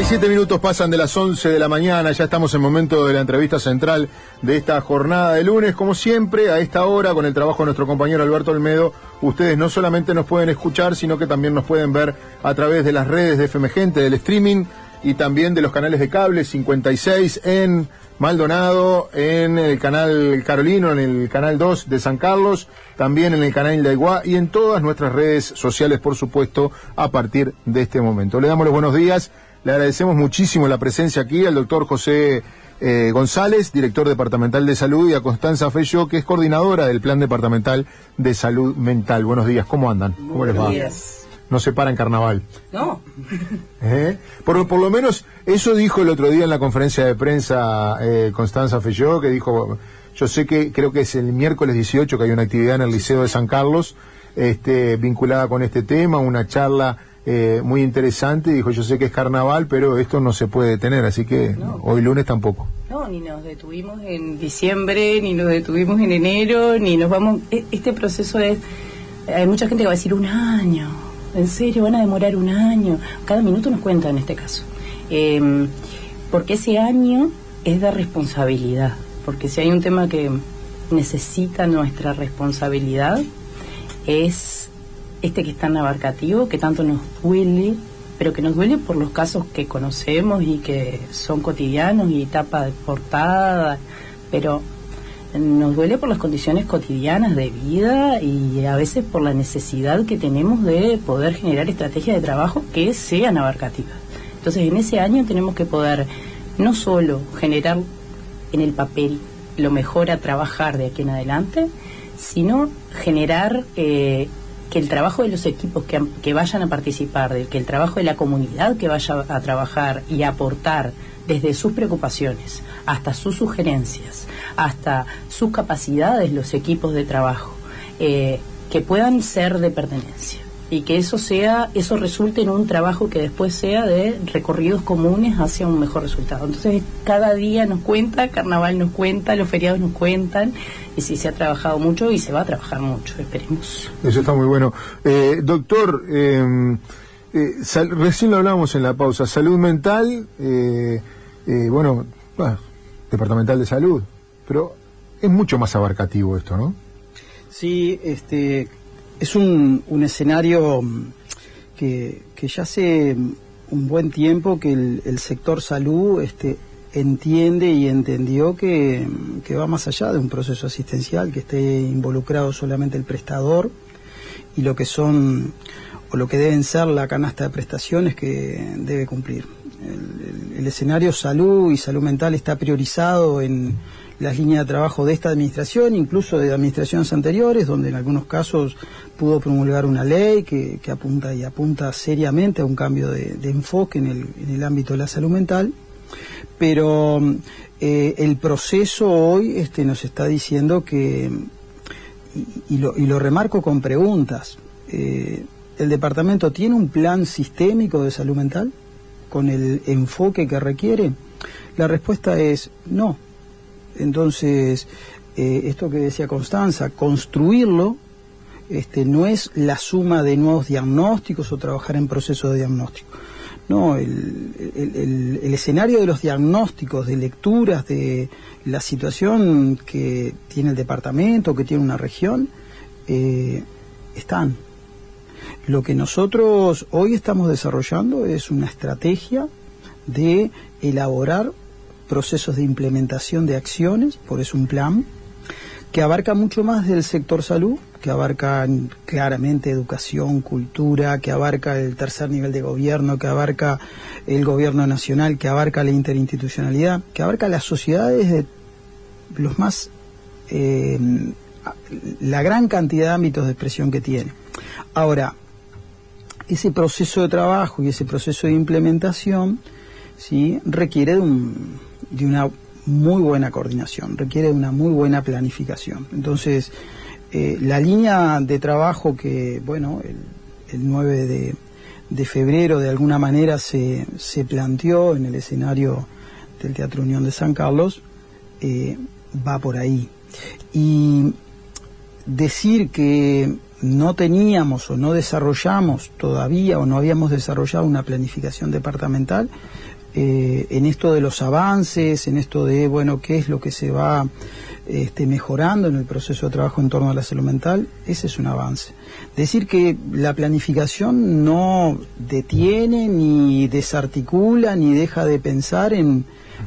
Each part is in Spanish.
17 minutos pasan de las 11 de la mañana, ya estamos en el momento de la entrevista central de esta jornada de lunes. Como siempre, a esta hora, con el trabajo de nuestro compañero Alberto Olmedo, ustedes no solamente nos pueden escuchar, sino que también nos pueden ver a través de las redes de FM Gente, del streaming y también de los canales de cable 56 en Maldonado, en el canal Carolino, en el canal 2 de San Carlos, también en el canal Indaiguá y en todas nuestras redes sociales, por supuesto, a partir de este momento. Le damos los buenos días. Le agradecemos muchísimo la presencia aquí al doctor José González, director departamental de salud, y a Constanza Felló, que es coordinadora del Plan Departamental de Salud Mental. Buenos días, ¿cómo andan? ¿Cómo les va? Buenos días. No se para en carnaval. No. Por lo menos eso dijo el otro día en la conferencia de prensa Constanza Felló, que dijo, yo sé que creo que es el miércoles 18 que hay una actividad en el Liceo de San Carlos vinculada con este tema, una charla muy interesante. Dijo, yo sé que es carnaval, pero esto no se puede detener, así que no. Hoy lunes tampoco. No, ni nos detuvimos en diciembre, ni nos detuvimos en enero, ni nos vamos... Este proceso es... Hay mucha gente que va a decir un año. ¿En serio? ¿Van a demorar un año? Cada minuto nos cuenta en este caso. Porque ese año es de responsabilidad. Porque si hay un tema que necesita nuestra responsabilidad, es este que es tan abarcativo, que tanto nos duele, pero que nos duele por los casos que conocemos y que son cotidianos y tapa de portada, pero nos duele por las condiciones cotidianas de vida y a veces por la necesidad que tenemos de poder generar estrategias de trabajo que sean abarcativas. Entonces, en ese año tenemos que poder no solo generar en el papel lo mejor a trabajar de aquí en adelante, sino generar que el trabajo de los equipos que vayan a participar, que el trabajo de la comunidad que vaya a trabajar y a aportar desde sus preocupaciones hasta sus sugerencias, hasta sus capacidades, los equipos de trabajo, que puedan ser de pertenencia y que eso resulte en un trabajo que después sea de recorridos comunes hacia un mejor resultado. Entonces, cada día nos cuenta, carnaval nos cuenta, los feriados nos cuentan, y sí, se ha trabajado mucho y se va a trabajar mucho, esperemos. Eso está muy bueno. Doctor, recién lo hablábamos en la pausa, salud mental, departamental de salud, pero es mucho más abarcativo esto, ¿no? Sí, es un escenario que ya hace un buen tiempo que el sector salud entiende y entendió que va más allá de un proceso asistencial, que esté involucrado solamente el prestador y lo que son o lo que deben ser la canasta de prestaciones que debe cumplir. El escenario salud y salud mental está priorizado en las líneas de trabajo de esta administración, incluso de administraciones anteriores, donde en algunos casos pudo promulgar una ley que apunta seriamente a un cambio de enfoque en el ámbito de la salud mental. Pero el proceso hoy nos está diciendo que, y lo remarco con preguntas, ¿el departamento tiene un plan sistémico de salud mental con el enfoque que requiere? La respuesta es no. Entonces, esto que decía Constanza, construirlo no es la suma de nuevos diagnósticos o trabajar en procesos de diagnóstico. No, el escenario de los diagnósticos, de lecturas de la situación que tiene el departamento, que tiene una región, están. Lo que nosotros hoy estamos desarrollando es una estrategia de elaborar procesos de implementación de acciones, por eso un plan, que abarca mucho más del sector salud, que abarca claramente educación, cultura, que abarca el tercer nivel de gobierno, que abarca el gobierno nacional, que abarca la interinstitucionalidad, que abarca las sociedades de los más, la gran cantidad de ámbitos de expresión que tiene. Ahora, ese proceso de trabajo y ese proceso de implementación, ¿sí?, requiere de una muy buena coordinación, requiere de una muy buena planificación. Entonces, la línea de trabajo que, el 9 de febrero de alguna manera se planteó en el escenario del Teatro Unión de San Carlos, va por ahí. Y decir que no teníamos o no desarrollamos todavía o no habíamos desarrollado una planificación departamental en esto de los avances, en esto de, bueno, qué es lo que se va mejorando en el proceso de trabajo en torno a la salud mental, ese es un avance. Decir que la planificación no detiene, ni desarticula, ni deja de pensar en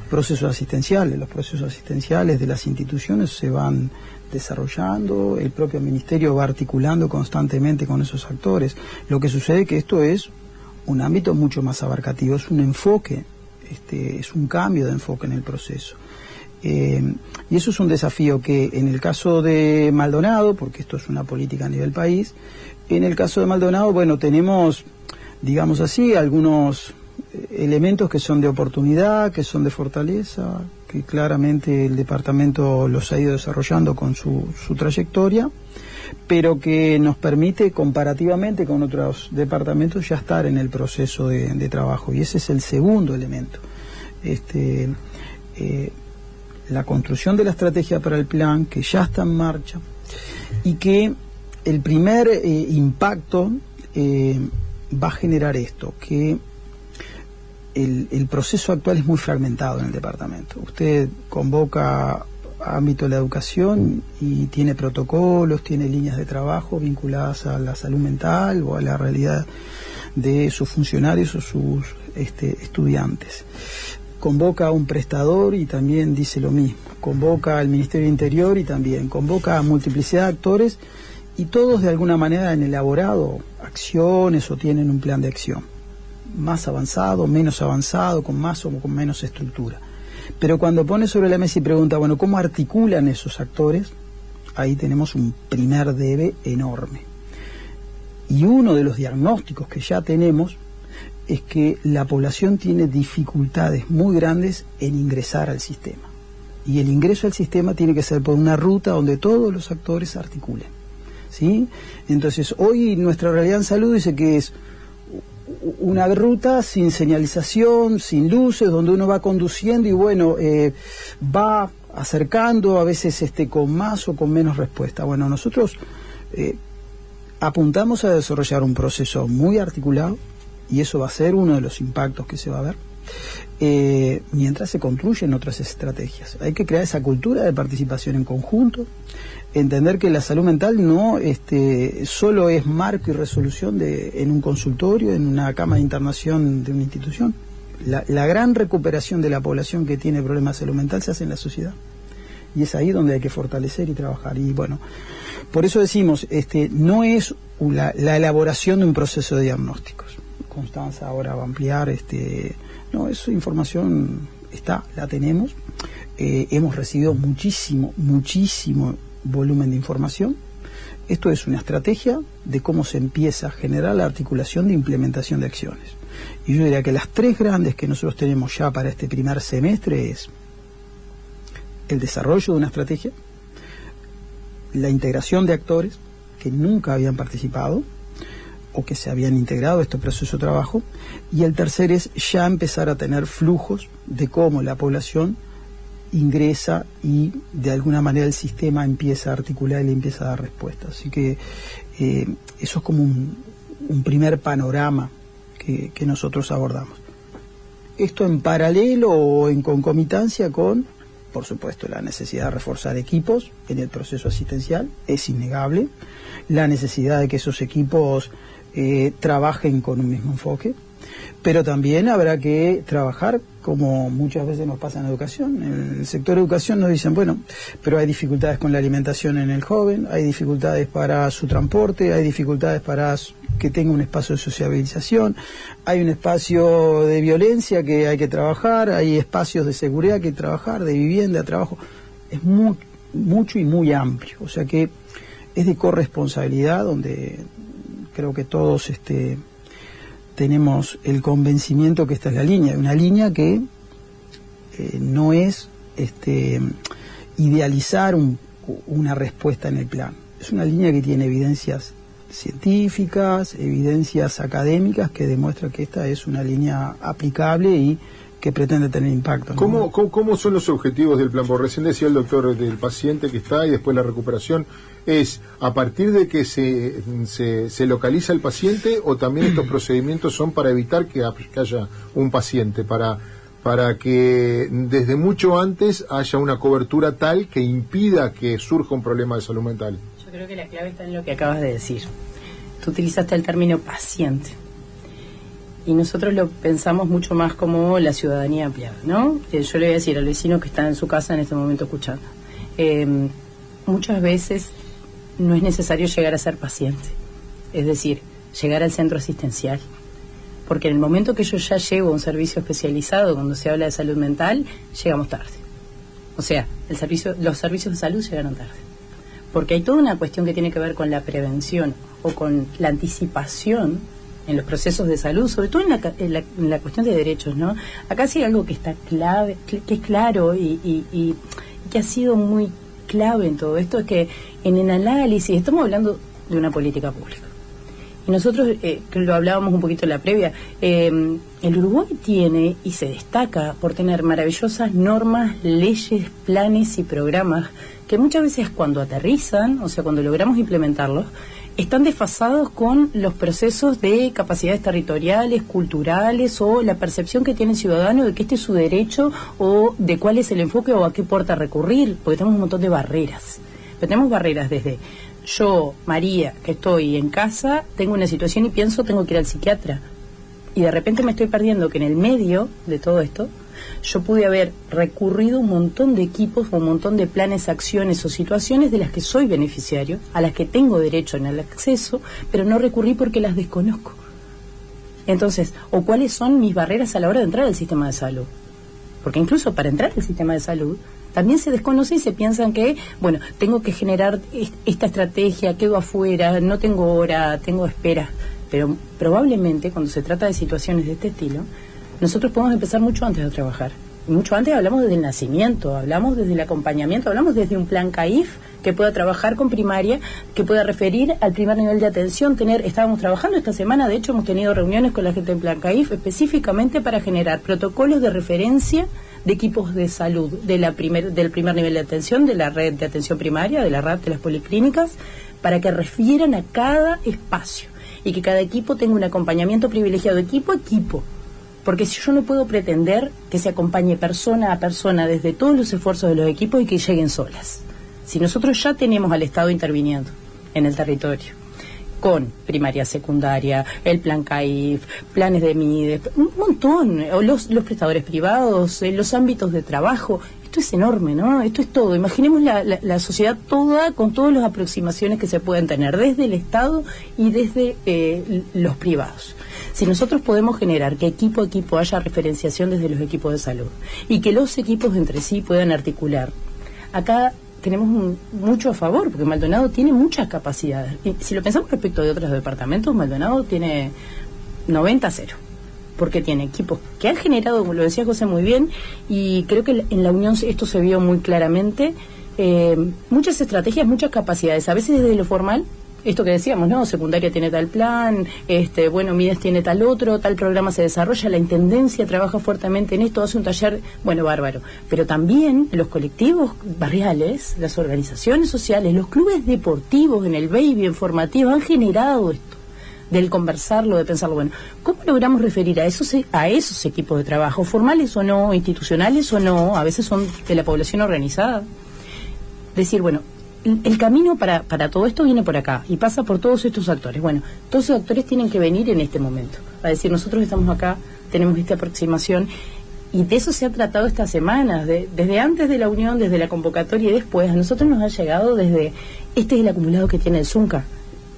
procesos asistenciales. Los procesos asistenciales de las instituciones se van desarrollando, el propio ministerio va articulando constantemente con esos actores. Lo que sucede es que esto es un ámbito mucho más abarcativo, es un enfoque, es un cambio de enfoque en el proceso. Y eso es un desafío que en el caso de Maldonado, porque esto es una política a nivel país, en el caso de Maldonado, bueno, tenemos, digamos así, algunos elementos que son de oportunidad, que son de fortaleza, que claramente el departamento los ha ido desarrollando con su trayectoria, pero que nos permite comparativamente con otros departamentos ya estar en el proceso de trabajo, y ese es el segundo elemento. La construcción de la estrategia para el plan, que ya está en marcha, y que el primer impacto va a generar esto, que el proceso actual es muy fragmentado en el departamento. Usted convoca ámbito de la educación y tiene protocolos, tiene líneas de trabajo vinculadas a la salud mental o a la realidad de sus funcionarios o sus estudiantes. Convoca a un prestador y también dice lo mismo. Convoca al Ministerio del Interior y también. Convoca a multiplicidad de actores y todos de alguna manera han elaborado acciones o tienen un plan de acción. Más avanzado, menos avanzado, con más o con menos estructura. Pero cuando pone sobre la mesa y pregunta, bueno, ¿cómo articulan esos actores? Ahí tenemos un primer debe enorme. Y uno de los diagnósticos que ya tenemos es que la población tiene dificultades muy grandes en ingresar al sistema. Y el ingreso al sistema tiene que ser por una ruta donde todos los actores articulen, ¿sí? Entonces, hoy nuestra realidad en salud dice que es una ruta sin señalización, sin luces, donde uno va conduciendo y bueno, va acercando, a veces con más o con menos respuesta. Bueno, nosotros apuntamos a desarrollar un proceso muy articulado, y eso va a ser uno de los impactos que se va a ver, mientras se construyen otras estrategias. Hay que crear esa cultura de participación en conjunto, entender que la salud mental no solo es marco y resolución en un consultorio, en una cama de internación de una institución. La gran recuperación de la población que tiene problemas de salud mental se hace en la sociedad. Y es ahí donde hay que fortalecer y trabajar. Y bueno, por eso decimos, no es la elaboración de un proceso de diagnósticos. Constanza ahora va a ampliar, no, esa información está, la tenemos, hemos recibido muchísimo volumen de información. Esto es una estrategia de cómo se empieza a generar la articulación de implementación de acciones. Y yo diría que las tres grandes que nosotros tenemos ya para este primer semestre es el desarrollo de una estrategia, la integración de actores que nunca habían participado o que se habían integrado a este proceso de trabajo, y el tercer es ya empezar a tener flujos de cómo la población ingresa y de alguna manera el sistema empieza a articular y le empieza a dar respuesta. Así que eso es como un primer panorama que nosotros abordamos. Esto en paralelo o en concomitancia con, por supuesto, la necesidad de reforzar equipos en el proceso asistencial, es innegable, la necesidad de que esos equipos trabajen con un mismo enfoque, pero también habrá que trabajar, como muchas veces nos pasa en educación. En el sector de educación nos dicen, bueno, pero hay dificultades con la alimentación en el joven, hay dificultades para su transporte, hay dificultades para que tenga un espacio de sociabilización, hay un espacio de violencia que hay que trabajar, hay espacios de seguridad que hay que trabajar, de vivienda, de trabajo. Es mucho y muy amplio, o sea que es de corresponsabilidad, donde creo que todos tenemos el convencimiento que esta es la línea, una línea que no es idealizar una respuesta en el plan, es una línea que tiene evidencias científicas, evidencias académicas que demuestran que esta es una línea aplicable y que pretende tener impacto, ¿no? ¿Cómo son los objetivos del plan? Porque recién decía el doctor del paciente que está y después la recuperación. ¿Es a partir de que se localiza el paciente o también estos procedimientos son para evitar que haya un paciente, para que desde mucho antes haya una cobertura tal que impida que surja un problema de salud mental? Yo creo que la clave está en lo que acabas de decir. Tú utilizaste el término paciente y nosotros lo pensamos mucho más como la ciudadanía ampliada, ¿no? Yo le voy a decir al vecino que está en su casa en este momento escuchando. Muchas veces no es necesario llegar a ser paciente, es decir, llegar al centro asistencial, porque en el momento que yo ya llego a un servicio especializado, cuando se habla de salud mental, llegamos tarde. O sea, los servicios de salud llegaron tarde, porque hay toda una cuestión que tiene que ver con la prevención o con la anticipación en los procesos de salud, sobre todo en la cuestión de derechos, ¿no? Acá sí hay algo que está clave, que es claro y que ha sido muy clave en todo esto, es que en el análisis estamos hablando de una política pública. Y nosotros, que lo hablábamos un poquito en la previa, el Uruguay tiene y se destaca por tener maravillosas normas, leyes, planes y programas que muchas veces cuando aterrizan, o sea, cuando logramos implementarlos, están desfasados con los procesos de capacidades territoriales, culturales o la percepción que tiene el ciudadano de que este es su derecho o de cuál es el enfoque o a qué puerta recurrir, porque tenemos un montón de barreras. Pero tenemos barreras desde yo, María, que estoy en casa, tengo una situación y pienso tengo que ir al psiquiatra. Y de repente me estoy perdiendo que en el medio de todo esto yo pude haber recurrido a un montón de equipos, un montón de planes, acciones o situaciones de las que soy beneficiario, a las que tengo derecho en el acceso, pero no recurrí porque las desconozco. Entonces, o cuáles son mis barreras a la hora de entrar al sistema de salud. Porque incluso para entrar al sistema de salud también se desconoce y se piensan que, bueno, tengo que generar esta estrategia, quedo afuera, no tengo hora, tengo espera. Pero probablemente cuando se trata de situaciones de este estilo, nosotros podemos empezar mucho antes de trabajar. Mucho antes hablamos desde el nacimiento, hablamos desde el acompañamiento, hablamos desde un plan CAIF que pueda trabajar con primaria, que pueda referir al primer nivel de atención. Estábamos trabajando esta semana, de hecho hemos tenido reuniones con la gente en plan CAIF específicamente para generar protocolos de referencia de equipos de salud del primer nivel de atención, de la red de atención primaria, de la red de las policlínicas, para que refieran a cada espacio y que cada equipo tenga un acompañamiento privilegiado, equipo a equipo. Porque si yo no puedo pretender que se acompañe persona a persona desde todos los esfuerzos de los equipos y que lleguen solas. Si nosotros ya tenemos al Estado interviniendo en el territorio, con primaria, secundaria, el plan CAIF, planes de MIDES, un montón, o los prestadores privados, los ámbitos de trabajo, esto es enorme, ¿no? Esto es todo. Imaginemos la sociedad toda con todas las aproximaciones que se pueden tener desde el Estado y desde los privados. Si nosotros podemos generar que equipo a equipo haya referenciación desde los equipos de salud y que los equipos entre sí puedan articular, acá tenemos mucho a favor, porque Maldonado tiene muchas capacidades. Y si lo pensamos respecto de otros departamentos, Maldonado tiene 90-0, porque tiene equipos que han generado, como lo decía José muy bien, y creo que en la Unión esto se vio muy claramente, muchas estrategias, muchas capacidades, a veces desde lo formal, esto que decíamos, ¿no? Secundaria tiene tal plan, bueno, MIDES tiene tal otro, tal programa se desarrolla, la Intendencia trabaja fuertemente en esto, hace un taller, bueno, bárbaro. Pero también los colectivos barriales, las organizaciones sociales, los clubes deportivos en el baby, en formativa, han generado esto, del conversarlo, de pensarlo, bueno, ¿cómo logramos referir a esos equipos de trabajo, formales o no, institucionales o no, a veces son de la población organizada? Decir, bueno, el camino para todo esto viene por acá y pasa por todos estos actores. Bueno, todos esos actores tienen que venir en este momento a decir, nosotros estamos acá, tenemos esta aproximación, y de eso se ha tratado estas semanas, desde antes de la unión, desde la convocatoria y después. A nosotros nos ha llegado desde, este es el acumulado que tiene el Zunca,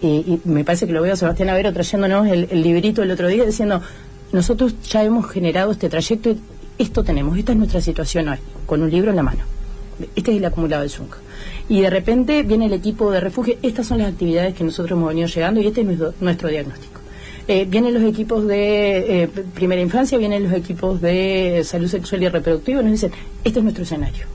y me parece que lo veo a Sebastián Avero trayéndonos el librito el otro día diciendo, nosotros ya hemos generado este trayecto, y esto tenemos, esta es nuestra situación hoy, con un libro en la mano. Este es el acumulado del Zunca. Y de repente viene el equipo de refugio, estas son las actividades que nosotros hemos venido llegando y este es nuestro diagnóstico. Vienen los equipos de primera infancia, vienen los equipos de salud sexual y reproductiva y nos dicen, este es nuestro escenario.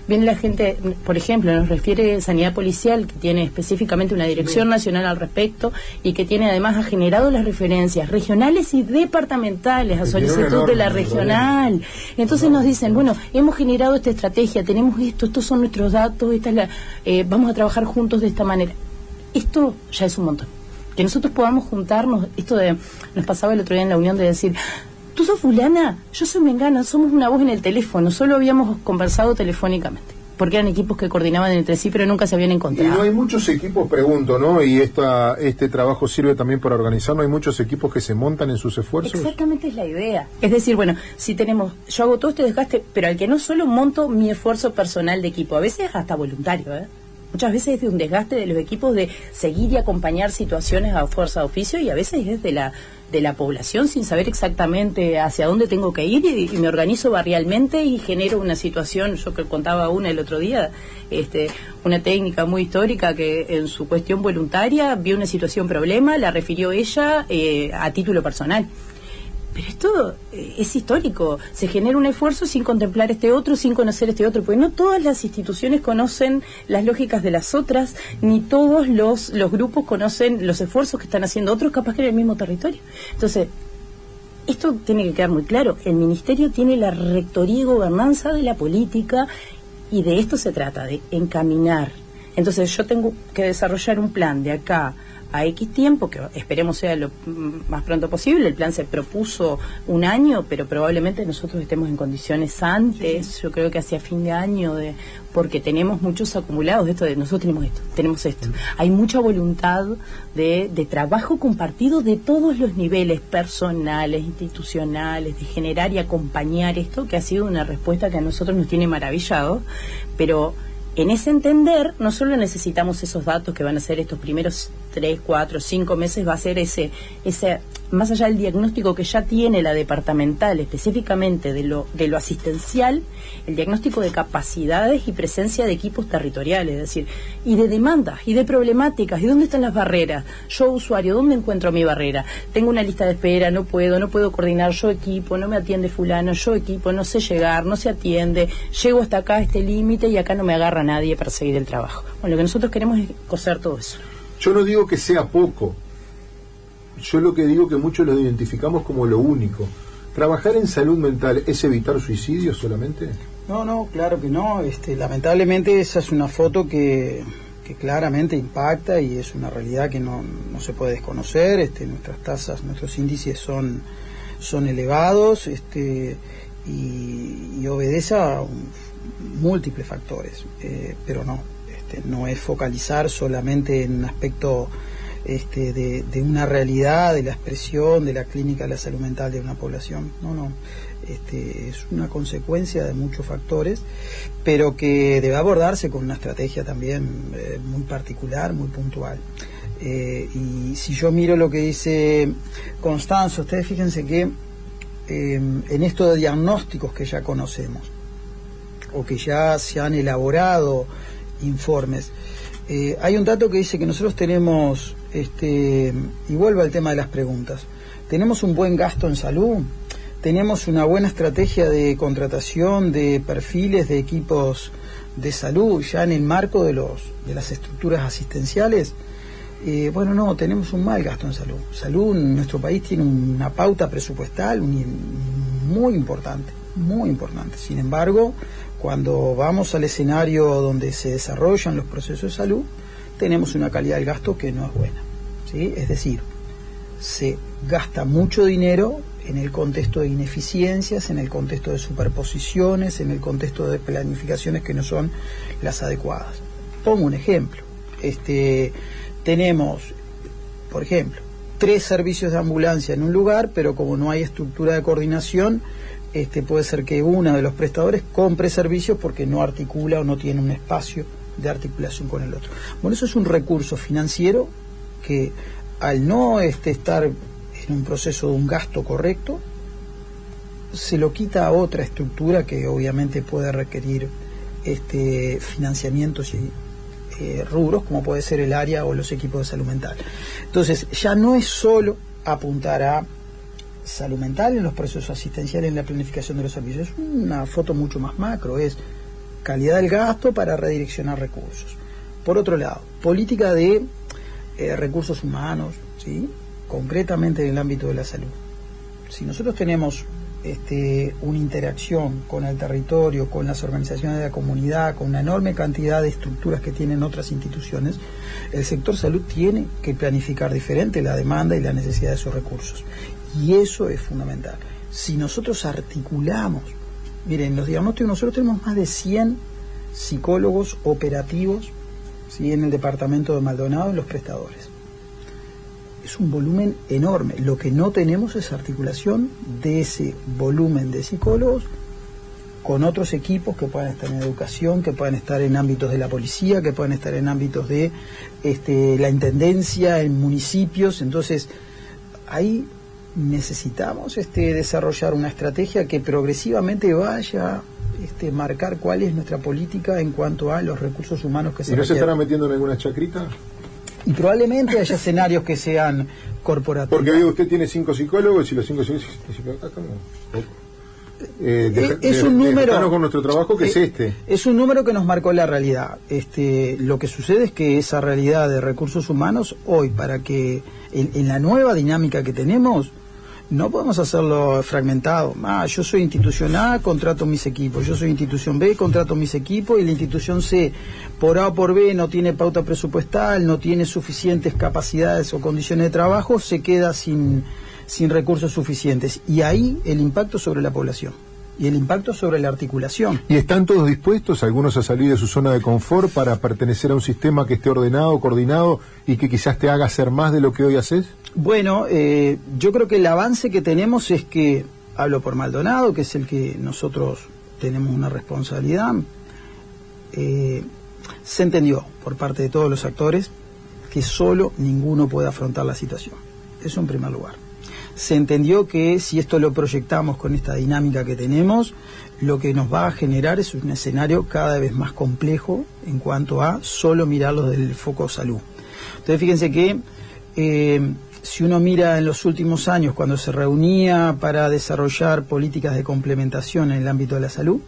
viene la gente, por ejemplo, nos refiere Sanidad Policial, que tiene específicamente una dirección nacional al respecto y que tiene además ha generado las referencias regionales y departamentales a solicitud de la regional. Entonces nos dicen, bueno, hemos generado esta estrategia, tenemos esto, estos son nuestros datos, esta es vamos a trabajar juntos de esta manera. Esto ya es un montón. Que nosotros podamos juntarnos, nos pasaba el otro día en la unión de decir, tú sos fulana, yo soy mengana, somos una voz en el teléfono, solo habíamos conversado telefónicamente, porque eran equipos que coordinaban entre sí, pero nunca se habían encontrado. Y no hay muchos equipos, pregunto, ¿no? Y este trabajo sirve también para organizar, ¿no hay muchos equipos que se montan en sus esfuerzos? Exactamente es la idea. Es decir, bueno, si yo hago todo este desgaste, pero al que no solo monto mi esfuerzo personal de equipo, a veces hasta voluntario, Muchas veces es de un desgaste de los equipos de seguir y acompañar situaciones a fuerza de oficio y a veces es de la población sin saber exactamente hacia dónde tengo que ir y me organizo barrialmente y genero una situación, yo que contaba una el otro día, una técnica muy histórica que en su cuestión voluntaria vio una situación problema, la refirió ella a título personal. Pero esto es histórico, se genera un esfuerzo sin contemplar este otro, sin conocer este otro, porque no todas las instituciones conocen las lógicas de las otras, ni todos los grupos conocen los esfuerzos que están haciendo otros, capaz que en el mismo territorio. Entonces, esto tiene que quedar muy claro, el Ministerio tiene la rectoría y gobernanza de la política y de esto se trata, de encaminar. Entonces yo tengo que desarrollar un plan de acá a X tiempo, que esperemos sea lo más pronto posible. El plan se propuso un año, pero probablemente nosotros estemos en condiciones antes, yo creo que hacia fin de año, porque tenemos muchos acumulados de esto, nosotros tenemos esto. Hay mucha voluntad de trabajo compartido de todos los niveles, personales, institucionales, de generar y acompañar esto, que ha sido una respuesta que a nosotros nos tiene maravillados, pero en ese entender, no solo necesitamos esos datos que van a ser estos primeros 3, 4, 5 meses, va a ser ese más allá del diagnóstico que ya tiene la departamental, específicamente de lo asistencial, el diagnóstico de capacidades y presencia de equipos territoriales, es decir, y de demandas, y de problemáticas, y dónde están las barreras. Yo, usuario, ¿dónde encuentro mi barrera? Tengo una lista de espera, no puedo coordinar, yo equipo, no me atiende fulano, yo equipo, no sé llegar, no se atiende, llego hasta acá, a este límite, y acá no me agarra nadie para seguir el trabajo. Bueno, lo que nosotros queremos es coser todo eso. Yo no digo que sea poco, yo lo que digo que muchos lo identificamos como lo único. ¿Trabajar en salud mental es evitar suicidios solamente? No, claro que no. Lamentablemente esa es una foto que claramente impacta y es una realidad que no se puede desconocer. Nuestras tasas, nuestros índices son elevados y obedece a múltiples factores, pero no es focalizar solamente en un aspecto de una realidad, de la expresión de la clínica de la salud mental de una población. No, es una consecuencia de muchos factores, pero que debe abordarse con una estrategia también muy particular, muy puntual. Y si yo miro lo que dice Constanzo, ustedes fíjense que en esto de diagnósticos que ya conocemos, o que ya se han elaborado informes, hay un dato que dice que nosotros tenemos, y vuelvo al tema de las preguntas, tenemos un buen gasto en salud, tenemos una buena estrategia de contratación de perfiles de equipos de salud ya en el marco de las estructuras asistenciales. Bueno, no, tenemos un mal gasto en salud. Salud en nuestro país tiene una pauta presupuestal muy importante, muy importante. Sin embargo, cuando vamos al escenario donde se desarrollan los procesos de salud, tenemos una calidad del gasto que no es buena, ¿sí? Es decir, se gasta mucho dinero en el contexto de ineficiencias, en el contexto de superposiciones, en el contexto de planificaciones que no son las adecuadas. Pongo un ejemplo. Tenemos, por ejemplo, 3 servicios de ambulancia en un lugar, pero como no hay estructura de coordinación, puede ser que uno de los prestadores compre servicios porque no articula o no tiene un espacio de articulación con el otro. Bueno, eso es un recurso financiero que al no estar en un proceso de un gasto correcto, se lo quita a otra estructura que obviamente puede requerir financiamientos y rubros, como puede ser el área o los equipos de salud mental. Entonces, ya no es solo apuntar a salud mental en los procesos asistenciales, en la planificación de los servicios, es una foto mucho más macro, es calidad del gasto para redireccionar recursos. Por otro lado, política de recursos humanos, ¿sí? Concretamente en el ámbito de la salud. Si nosotros tenemos una interacción con el territorio, con las organizaciones de la comunidad, con una enorme cantidad de estructuras que tienen otras instituciones, el sector salud tiene que planificar diferente la demanda y la necesidad de sus recursos. Y eso es fundamental. Si nosotros articulamos, miren, los diagnósticos, nosotros tenemos más de 100 psicólogos operativos, ¿sí?, en el departamento de Maldonado, en los prestadores. Es un volumen enorme. Lo que no tenemos es articulación de ese volumen de psicólogos con otros equipos que puedan estar en educación, que puedan estar en ámbitos de la policía, que puedan estar en ámbitos de la intendencia, en municipios. Entonces, ahí necesitamos desarrollar una estrategia que progresivamente vaya a marcar cuál es nuestra política en cuanto a los recursos humanos que se requieren. ¿Y no se estará metiendo en alguna chacrita? Y probablemente haya escenarios que sean corporativos. Porque digo, usted tiene 5 psicólogos y los 5 psicólogos... es un número con nuestro trabajo que es un número que nos marcó la realidad. Lo que sucede es que esa realidad de recursos humanos hoy, para que en la nueva dinámica que tenemos, no podemos hacerlo fragmentado. Yo soy institución A, contrato mis equipos. Yo soy institución B, contrato mis equipos. Y la institución C, por A o por B, no tiene pauta presupuestal, no tiene suficientes capacidades o condiciones de trabajo, se queda sin recursos suficientes. Y ahí el impacto sobre la población. Y el impacto sobre la articulación. ¿Y están todos dispuestos, algunos, a salir de su zona de confort para pertenecer a un sistema que esté ordenado, coordinado y que quizás te haga hacer más de lo que hoy haces? Bueno, yo creo que el avance que tenemos es que, hablo por Maldonado, que es el que nosotros tenemos una responsabilidad, se entendió por parte de todos los actores que solo ninguno puede afrontar la situación. Eso en primer lugar. Se entendió que si esto lo proyectamos con esta dinámica que tenemos, lo que nos va a generar es un escenario cada vez más complejo en cuanto a solo mirarlo del foco salud. Entonces fíjense que si uno mira en los últimos años, cuando se reunía para desarrollar políticas de complementación en el ámbito de la salud,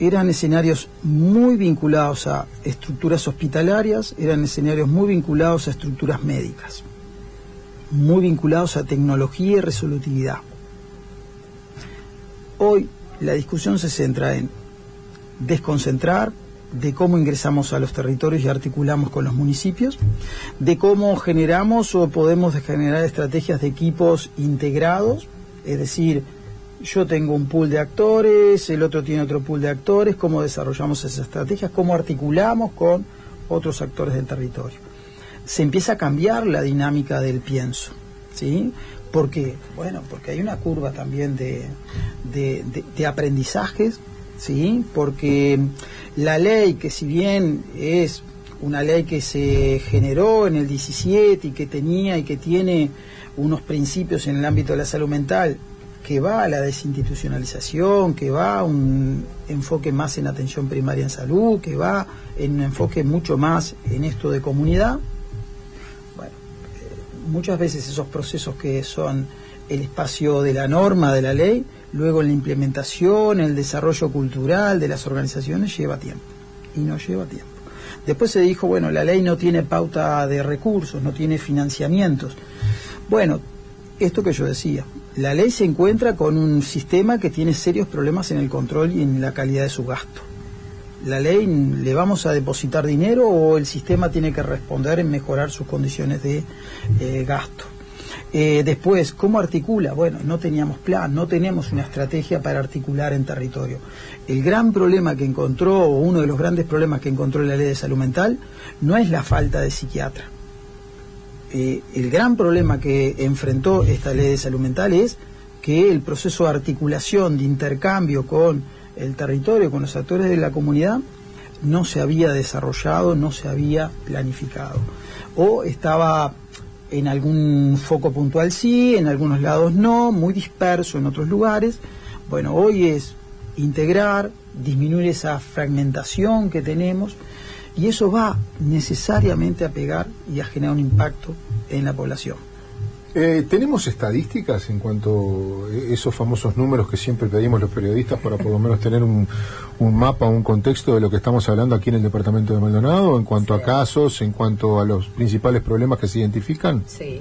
eran escenarios muy vinculados a estructuras hospitalarias, eran escenarios muy vinculados a estructuras médicas, muy vinculados a tecnología y resolutividad. Hoy la discusión se centra en desconcentrar, de cómo ingresamos a los territorios y articulamos con los municipios, de cómo generamos o podemos generar estrategias de equipos integrados, es decir, yo tengo un pool de actores, el otro tiene otro pool de actores, cómo desarrollamos esas estrategias, cómo articulamos con otros actores del territorio. Se empieza a cambiar la dinámica del pienso, ¿sí? ¿Por qué? Bueno, porque hay una curva también de aprendizajes, ¿sí? Porque la ley, que si bien es una ley que se generó en el 17 y que tenía y que tiene unos principios en el ámbito de la salud mental, que va a la desinstitucionalización, que va a un enfoque más en atención primaria en salud, que va en un enfoque mucho más en esto de comunidad. Bueno, muchas veces esos procesos que son el espacio de la norma de la ley, luego en la implementación, el desarrollo cultural de las organizaciones lleva tiempo, y no lleva tiempo. Después se dijo, bueno, la ley no tiene pauta de recursos, no tiene financiamientos. Bueno, esto que yo decía, la ley se encuentra con un sistema que tiene serios problemas en el control y en la calidad de su gasto. ¿La ley le vamos a depositar dinero o el sistema tiene que responder en mejorar sus condiciones de gasto? Después, ¿cómo articula? Bueno, no teníamos plan, no tenemos una estrategia para articular en territorio. El gran problema que encontró, o uno de los grandes problemas que encontró la ley de salud mental, no es la falta de psiquiatra. El gran problema que enfrentó esta ley de salud mental es que el proceso de articulación, de intercambio con el territorio, con los actores de la comunidad, no se había desarrollado, no se había planificado. O estaba en algún foco puntual sí, en algunos lados no, muy disperso en otros lugares. Bueno, hoy es integrar, disminuir esa fragmentación que tenemos, y eso va necesariamente a pegar y a generar un impacto en la población. ¿Tenemos estadísticas en cuanto a esos famosos números que siempre pedimos los periodistas para por lo menos tener un mapa, un contexto de lo que estamos hablando aquí en el departamento de Maldonado, en cuanto a casos, en cuanto a los principales problemas que se identifican? Sí,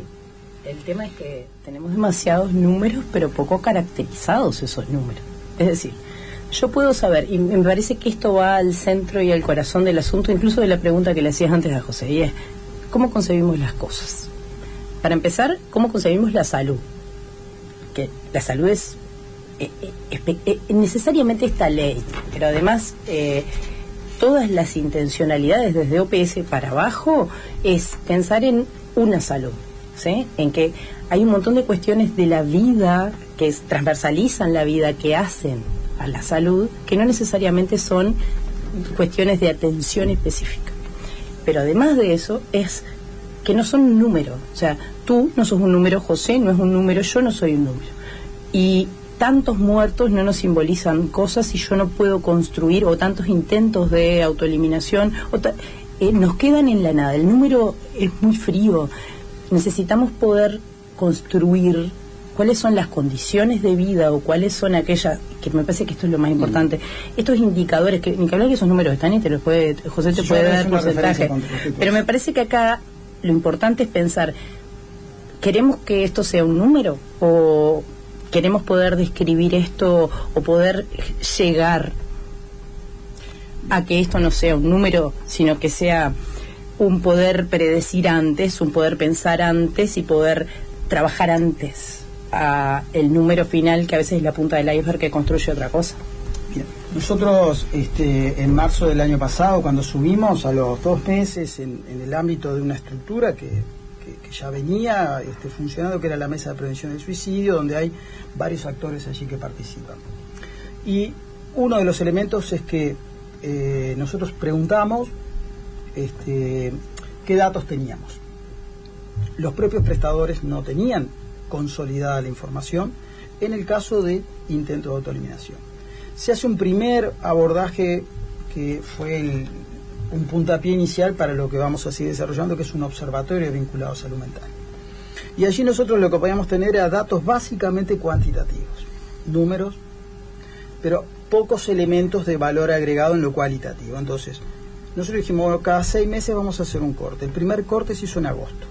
el tema es que tenemos demasiados números, pero poco caracterizados esos números. Es decir, yo puedo saber, y me parece que esto va al centro y al corazón del asunto, incluso de la pregunta que le hacías antes a José, y es, ¿cómo concebimos las cosas? Para empezar, ¿cómo concebimos la salud? Que la salud es necesariamente esta ley, pero además todas las intencionalidades desde OPS para abajo es pensar en una salud, ¿sí? En que hay un montón de cuestiones de la vida que transversalizan la vida, que hacen a la salud, que no necesariamente son cuestiones de atención específica. Pero además de eso es que no son un número, o sea, tú no sos un número, José no es un número, yo no soy un número. Y tantos muertos no nos simbolizan cosas y yo no puedo construir, o tantos intentos de autoeliminación, nos quedan en la nada. El número es muy frío. Necesitamos poder construir cuáles son las condiciones de vida o cuáles son aquellas, que me parece que esto es lo más importante, estos indicadores, que ni que hablar que esos números están y te los puede, José te puede dar porcentaje, pero me parece que acá lo importante es pensar, ¿queremos que esto sea un número? ¿O queremos poder describir esto o poder llegar a que esto no sea un número, sino que sea un poder predecir antes, un poder pensar antes y poder trabajar antes a el número final, que a veces es la punta del iceberg que construye otra cosa? Bien. Nosotros en marzo del año pasado, cuando subimos a los 2 meses en el ámbito de una estructura que ya venía funcionando, que era la Mesa de Prevención del Suicidio, donde hay varios actores allí que participan. Y uno de los elementos es que nosotros preguntamos qué datos teníamos. Los propios prestadores no tenían consolidada la información en el caso de intentos de autoeliminación. Se hace un primer abordaje que fue un puntapié inicial para lo que vamos a seguir desarrollando, que es un observatorio vinculado a salud mental. Y allí nosotros lo que podíamos tener era datos básicamente cuantitativos, números, pero pocos elementos de valor agregado en lo cualitativo. Entonces, nosotros dijimos, bueno, cada 6 meses vamos a hacer un corte. El primer corte se hizo en agosto.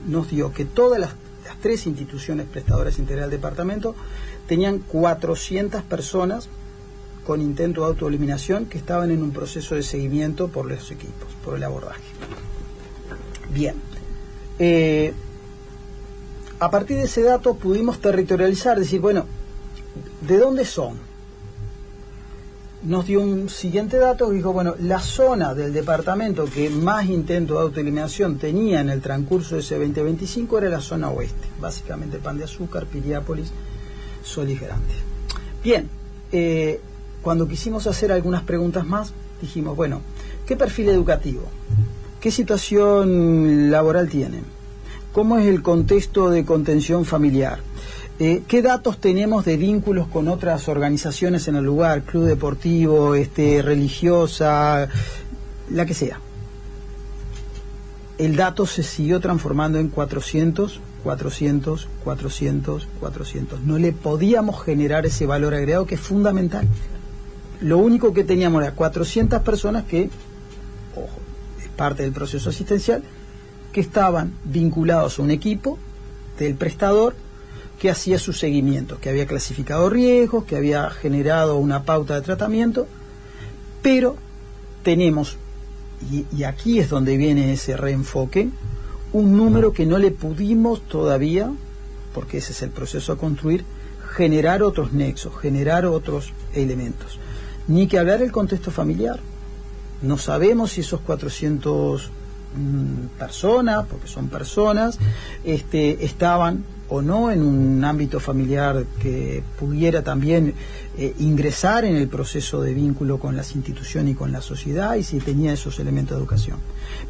Nos dio que todas las 3 instituciones prestadoras integrales del departamento tenían 400 personas con intento de autoeliminación que estaban en un proceso de seguimiento por los equipos, por el abordaje. Bien. A partir de ese dato pudimos territorializar, decir, bueno, ¿de dónde son? Nos dio un siguiente dato que dijo, bueno, la zona del departamento que más intento de autoeliminación tenía en el transcurso de ese 2025 era la zona oeste, básicamente Pan de Azúcar, Piriápolis, Solís Grande. Bien, cuando quisimos hacer algunas preguntas más, dijimos, bueno, ¿qué perfil educativo? ¿Qué situación laboral tienen? ¿Cómo es el contexto de contención familiar? ¿Qué datos tenemos de vínculos con otras organizaciones en el lugar? Club deportivo, religiosa, la que sea. El dato se siguió transformando en 400, 400, 400, 400. No le podíamos generar ese valor agregado que es fundamental. Lo único que teníamos era 400 personas que, ojo, es parte del proceso asistencial, que estaban vinculados a un equipo del prestador que hacía su seguimiento, que había clasificado riesgos, que había generado una pauta de tratamiento, pero tenemos, y aquí es donde viene ese reenfoque, un número que no le pudimos todavía, porque ese es el proceso a construir, generar otros nexos, generar otros elementos. Ni que hablar el contexto familiar. No sabemos si esos 400 personas, porque son personas, estaban o no en un ámbito familiar que pudiera también ingresar en el proceso de vínculo con las instituciones y con la sociedad, y si tenía esos elementos de educación.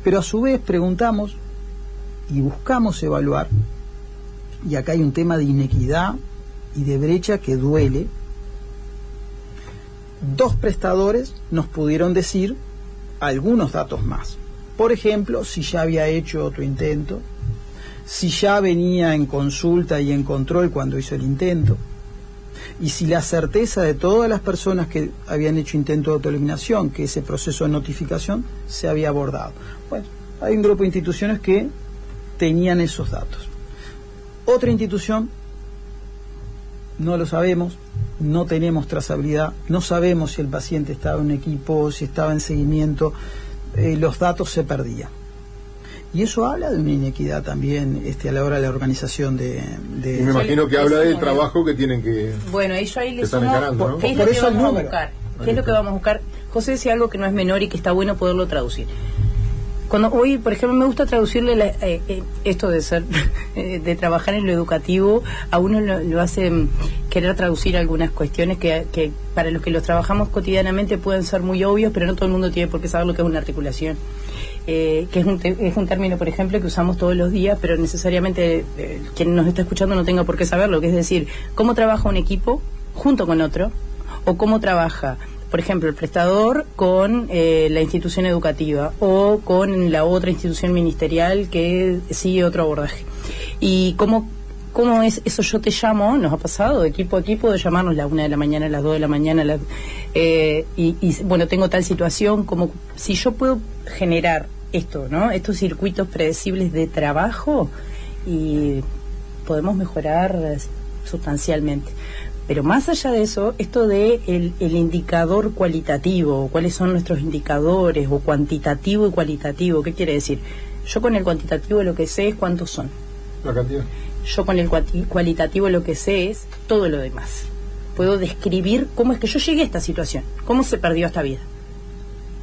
Pero a su vez preguntamos y buscamos evaluar, y acá hay un tema de inequidad y de brecha que duele. 2 prestadores nos pudieron decir algunos datos más. Por ejemplo, si ya había hecho otro intento, si ya venía en consulta y en control cuando hizo el intento, y si la certeza de todas las personas que habían hecho intento de autoeliminación, que ese proceso de notificación se había abordado. Bueno, hay un grupo de instituciones que tenían esos datos. Otra institución, no lo sabemos, no tenemos trazabilidad, no sabemos si el paciente estaba en un equipo, si estaba en seguimiento, los datos se perdían. Y eso habla de una inequidad también a la hora de la organización de y me imagino que habla del trabajo que tienen que... Bueno, ahí le están sumo, encarando, ¿no? ¿qué es lo que vamos a buscar? ¿Qué es lo que vamos a buscar? José decía algo que no es menor y que está bueno poderlo traducir. Cuando hoy, por ejemplo, me gusta traducirle esto de ser, de trabajar en lo educativo, a uno lo hace querer traducir algunas cuestiones que para los que los trabajamos cotidianamente pueden ser muy obvios, pero no todo el mundo tiene por qué saber lo que es una articulación. Que es un término, por ejemplo, que usamos todos los días, pero necesariamente quien nos está escuchando no tenga por qué saberlo, que es decir, cómo trabaja un equipo junto con otro, o cómo trabaja, por ejemplo, el prestador con la institución educativa o con la otra institución ministerial que sigue otro abordaje. Y cómo es eso, yo te llamo, nos ha pasado equipo a equipo de llamarnos a la 1 de la mañana, a las 2 de la mañana, bueno, tengo tal situación, como si yo puedo generar esto, ¿no? Estos circuitos predecibles de trabajo, y podemos mejorar sustancialmente. Pero más allá de eso, esto de el indicador cualitativo, cuáles son nuestros indicadores, o cuantitativo y cualitativo, ¿qué quiere decir? Yo con el cuantitativo lo que sé es cuántos son. La cantidad. Yo con el cualitativo lo que sé es todo lo demás. Puedo describir cómo es que yo llegué a esta situación, cómo se perdió esta vida.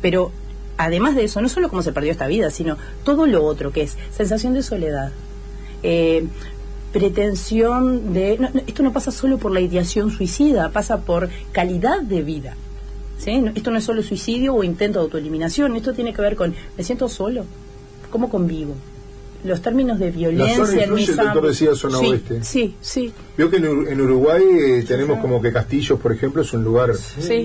Pero además de eso, no solo cómo se perdió esta vida, sino todo lo otro, que es sensación de soledad, pretensión de... esto no pasa solo por la ideación suicida, pasa por calidad de vida, ¿sí? Esto no es solo suicidio o intento de autoeliminación, esto tiene que ver con, me siento solo, ¿cómo convivo? Los términos de violencia en mis ámbitos. El doctor decía zona oeste. Sí. Vio que en Uruguay tenemos como que Castillos, por ejemplo, es un lugar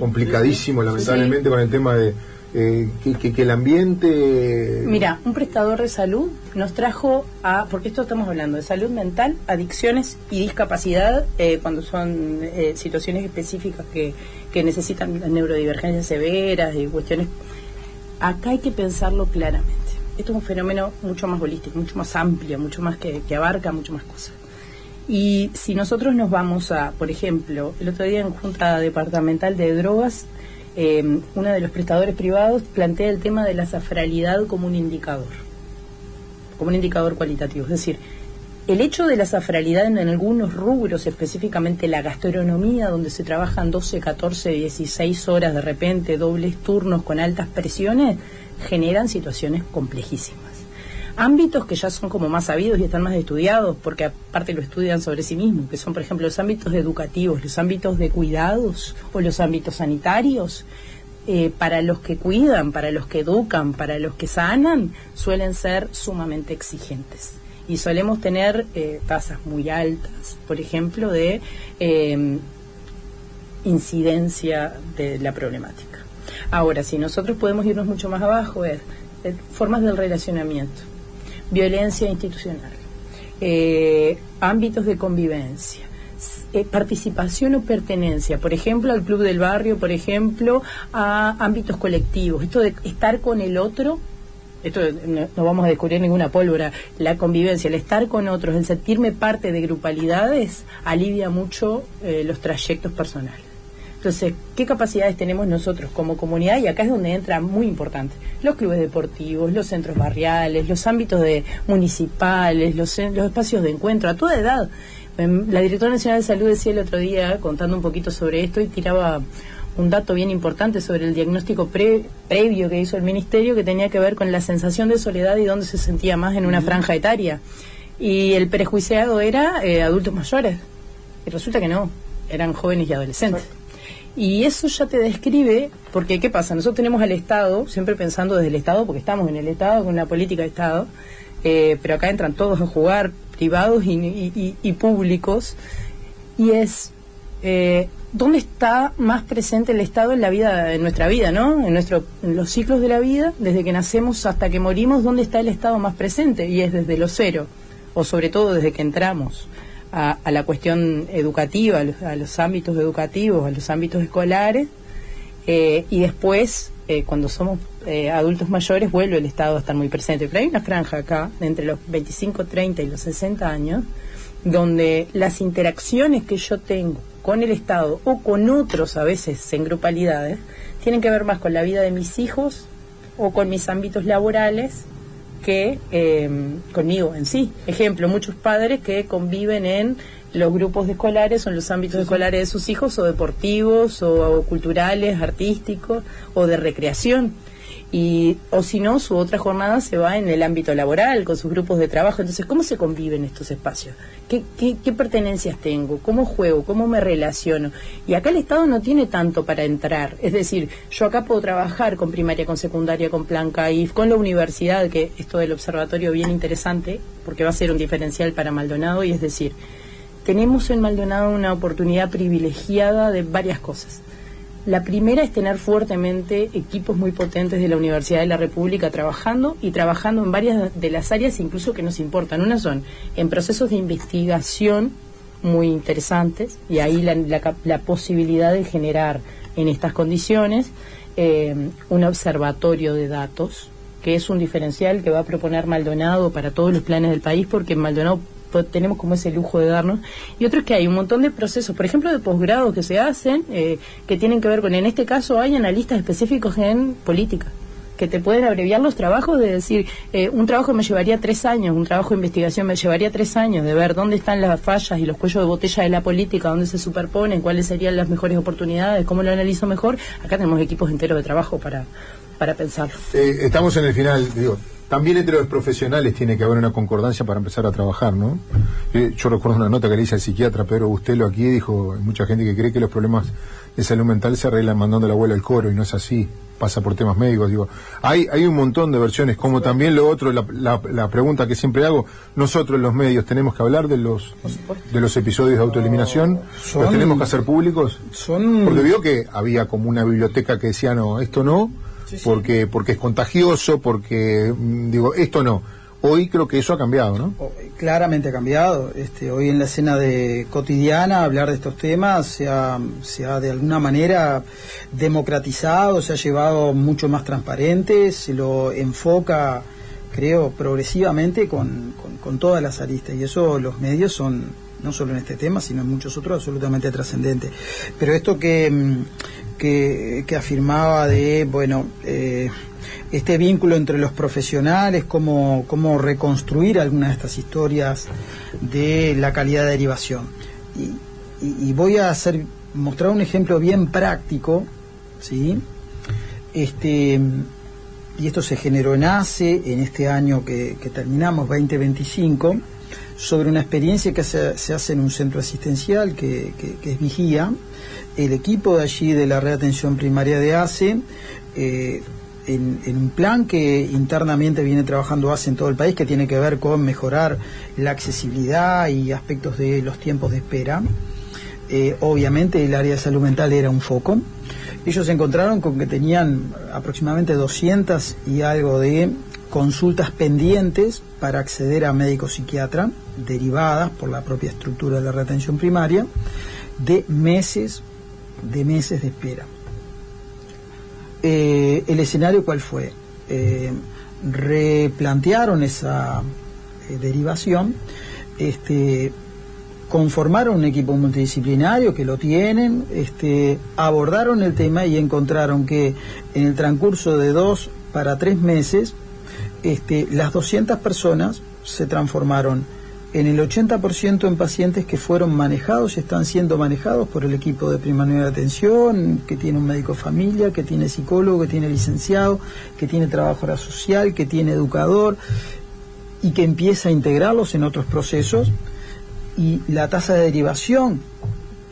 complicadísimo, lamentablemente, con el tema de que el ambiente... Mira, un prestador de salud nos trajo porque esto estamos hablando de salud mental, adicciones y discapacidad, cuando son situaciones específicas que necesitan neurodivergencias severas y cuestiones. Acá hay que pensarlo claramente. Esto es un fenómeno mucho más holístico, mucho más amplio, mucho más que abarca mucho más cosas. Y si nosotros nos vamos por ejemplo, el otro día en Junta Departamental de Drogas, uno de los prestadores privados plantea el tema de la azafralidad como un indicador cualitativo. Es decir, el hecho de la azafralidad en algunos rubros, específicamente la gastronomía, donde se trabajan 12, 14, 16 horas de repente, dobles turnos con altas presiones, generan situaciones complejísimas. Ámbitos que ya son como más sabidos y están más estudiados, porque aparte lo estudian sobre sí mismos, que son, por ejemplo, los ámbitos educativos, los ámbitos de cuidados o los ámbitos sanitarios. Para los que cuidan, para los que educan, para los que sanan, suelen ser sumamente exigentes. Y solemos tener tasas muy altas, por ejemplo, de incidencia de la problemática. Ahora, si nosotros podemos irnos mucho más abajo, es formas del relacionamiento, violencia institucional, ámbitos de convivencia, participación o pertenencia, por ejemplo, al club del barrio, por ejemplo, a ámbitos colectivos, esto de estar con el otro. Esto no vamos a descubrir ninguna pólvora, la convivencia, el estar con otros, el sentirme parte de grupalidades, alivia mucho los trayectos personales. Entonces, ¿qué capacidades tenemos nosotros como comunidad? Y acá es donde entra muy importante. Los clubes deportivos, los centros barriales, los ámbitos municipales, los espacios de encuentro, a toda edad. La Directora Nacional de Salud decía el otro día, contando un poquito sobre esto, y tiraba un dato bien importante sobre el diagnóstico previo que hizo el Ministerio, que tenía que ver con la sensación de soledad y dónde se sentía más en una franja etaria. Y el prejuiciado era adultos mayores. Y resulta que no, eran jóvenes y adolescentes. Y eso ya te describe, porque ¿qué pasa? Nosotros tenemos al Estado, siempre pensando desde el Estado, porque estamos en el Estado, con una política de Estado, pero acá entran todos a jugar, privados y públicos, y es ¿dónde está más presente el Estado en la vida, en nuestra vida, ¿no? En los ciclos de la vida, desde que nacemos hasta que morimos, ¿dónde está el Estado más presente? Y es desde los 0 o sobre todo desde que entramos a la cuestión educativa, a los ámbitos educativos, a los ámbitos escolares, y después, cuando somos adultos mayores, vuelve el Estado a estar muy presente. Pero hay una franja acá, entre los 25, 30 y los 60 años, donde las interacciones que yo tengo con el Estado o con otros, a veces en grupalidades, tienen que ver más con la vida de mis hijos o con mis ámbitos laborales que conmigo en sí. Ejemplo, muchos padres que conviven en los grupos escolares o en los ámbitos escolares de sus hijos, o deportivos, o culturales, artísticos, o de recreación. O si no, su otra jornada se va en el ámbito laboral, con sus grupos de trabajo. Entonces, ¿cómo se conviven estos espacios? ¿Qué pertenencias tengo? ¿Cómo juego? ¿Cómo me relaciono? Y acá el Estado no tiene tanto para entrar. Es decir, yo acá puedo trabajar con primaria, con secundaria, con plan CAIF, con la universidad, que esto del observatorio bien interesante, porque va a ser un diferencial para Maldonado, y es decir, tenemos en Maldonado una oportunidad privilegiada de varias cosas. La primera es tener fuertemente equipos muy potentes de la Universidad de la República trabajando en varias de las áreas incluso que nos importan. Una son en procesos de investigación muy interesantes, y ahí la posibilidad de generar en estas condiciones un observatorio de datos, que es un diferencial que va a proponer Maldonado para todos los planes del país, porque en Maldonado tenemos como ese lujo de darnos. Y otro es que hay un montón de procesos, por ejemplo, de posgrado que se hacen, que tienen que ver con, en este caso hay analistas específicos en política, que te pueden abreviar los trabajos, de decir, un trabajo me llevaría 3 años, un trabajo de investigación me llevaría 3 años, de ver dónde están las fallas y los cuellos de botella de la política, dónde se superponen, cuáles serían las mejores oportunidades, cómo lo analizo mejor. Acá tenemos equipos enteros de trabajo para pensarlo. Estamos en el final, digo. También entre los profesionales tiene que haber una concordancia para empezar a trabajar, ¿no? Yo recuerdo una nota que le hice al psiquiatra Pedro Bustelo aquí, dijo, hay mucha gente que cree que los problemas de salud mental se arreglan mandando la abuela al coro, y no es así, pasa por temas médicos. Digo, hay un montón de versiones, como también lo otro, la pregunta que siempre hago, nosotros los medios tenemos que hablar de los episodios de autoeliminación, los tenemos que hacer públicos, porque vio que había como una biblioteca que decía, no, esto no, porque es contagioso, porque digo, esto no. Hoy creo que eso ha cambiado, ¿no? Claramente ha cambiado. Hoy en la escena cotidiana hablar de estos temas se ha de alguna manera democratizado, se ha llevado mucho más transparente, se lo enfoca, creo, progresivamente con todas las aristas, y eso los medios son, no solo en este tema, sino en muchos otros, absolutamente trascendentes. Pero esto que afirmaba de, bueno, este vínculo entre los profesionales, cómo reconstruir algunas de estas historias de la calidad de derivación. Y voy a mostrar un ejemplo bien práctico, ¿sí? Y esto se generó en ACE, en este año que terminamos, 2025, sobre una experiencia que se hace en un centro asistencial que es Vigía. El equipo de allí de la red de atención primaria de ACE, en un plan que internamente viene trabajando ACE en todo el país, que tiene que ver con mejorar la accesibilidad y aspectos de los tiempos de espera. Obviamente el área de salud mental era un foco. Ellos se encontraron con que tenían aproximadamente 200 y algo de consultas pendientes para acceder a médico psiquiatra, derivadas por la propia estructura de la red de atención primaria, de meses de espera. El escenario, ¿cuál fue? Replantearon esa derivación, conformaron un equipo multidisciplinario que lo tienen, abordaron el tema y encontraron que en el transcurso de 2 para 3 meses, las 200 personas se transformaron en el 80% en pacientes que fueron manejados y están siendo manejados por el equipo de primaria de atención, que tiene un médico familia, que tiene psicólogo, que tiene licenciado, que tiene trabajadora social, que tiene educador, y que empieza a integrarlos en otros procesos. Y la tasa de derivación,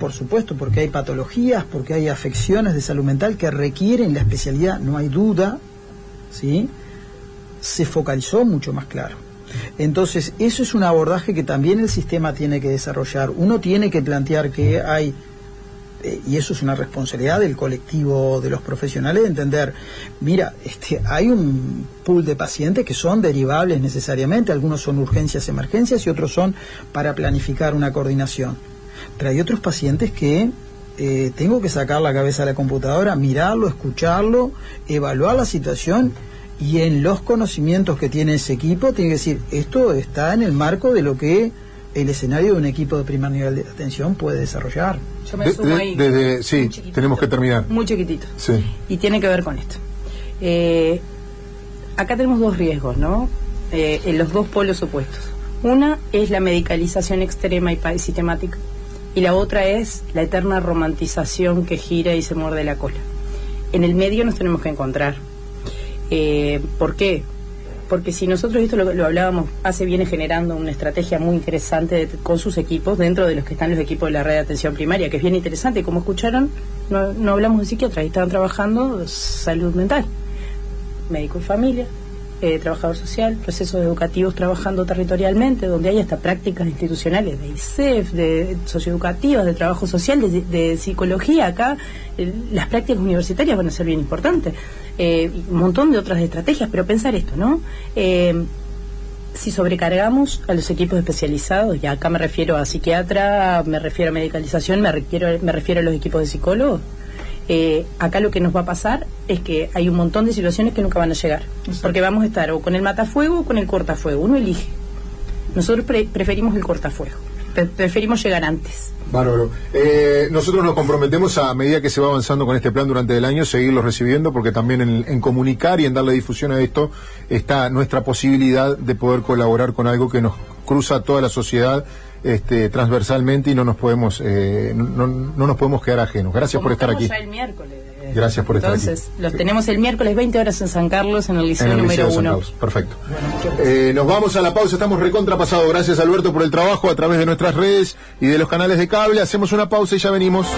por supuesto, porque hay patologías, porque hay afecciones de salud mental que requieren la especialidad, no hay duda, ¿sí? Se focalizó mucho más claro. Entonces, eso es un abordaje que también el sistema tiene que desarrollar. Uno tiene que plantear que hay y eso es una responsabilidad del colectivo de los profesionales, de entender, mira, hay un pool de pacientes que son derivables necesariamente, algunos son urgencias, emergencias y otros son para planificar una coordinación, pero hay otros pacientes que tengo que sacar la cabeza de la computadora, mirarlo, escucharlo, evaluar la situación, y en los conocimientos que tiene ese equipo tiene que decir, esto está en el marco de lo que el escenario de un equipo de primer nivel de atención puede desarrollar. Yo me sumo ahí. Sí, tenemos que terminar. Muy chiquitito. Sí. Y tiene que ver con esto. Acá tenemos dos riesgos, ¿no? En los dos polos opuestos. Una es la medicalización extrema y sistemática. Y la otra es la eterna romantización que gira y se muerde la cola. En el medio nos tenemos que encontrar. ¿Por qué? Porque si nosotros esto lo hablábamos, ACE viene generando una estrategia muy interesante con sus equipos, dentro de los que están los equipos de la red de atención primaria, que es bien interesante. Como escucharon, no hablamos de psiquiatras, estaban trabajando salud mental, médico y familia, trabajador social, procesos educativos trabajando territorialmente, donde hay hasta prácticas institucionales de ISEF, de socioeducativas, de trabajo social, de psicología. Acá las prácticas universitarias van a ser bien importantes, un montón de otras estrategias, pero pensar esto, ¿no? Si sobrecargamos a los equipos especializados, y acá me refiero a psiquiatra, me refiero a medicalización, me refiero a los equipos de psicólogos, acá lo que nos va a pasar es que hay un montón de situaciones que nunca van a llegar, porque vamos a estar o con el matafuego o con el cortafuego, uno elige. Nosotros preferimos el cortafuego, preferimos llegar antes. Bárbaro. Nosotros nos comprometemos, a medida que se va avanzando con este plan durante el año, seguirlo recibiendo, porque también en comunicar y en darle difusión a esto está nuestra posibilidad de poder colaborar con algo que nos cruza a toda la sociedad transversalmente, y no nos podemos no nos podemos quedar ajenos. Gracias por estar aquí. Ya el miércoles. Gracias por estar aquí. Entonces, los tenemos el miércoles 20 horas en San Carlos, en el liceo número 1. Perfecto. Nos vamos a la pausa, estamos recontrapasados. Gracias, Alberto, por el trabajo a través de nuestras redes y de los canales de cable. Hacemos una pausa y ya venimos.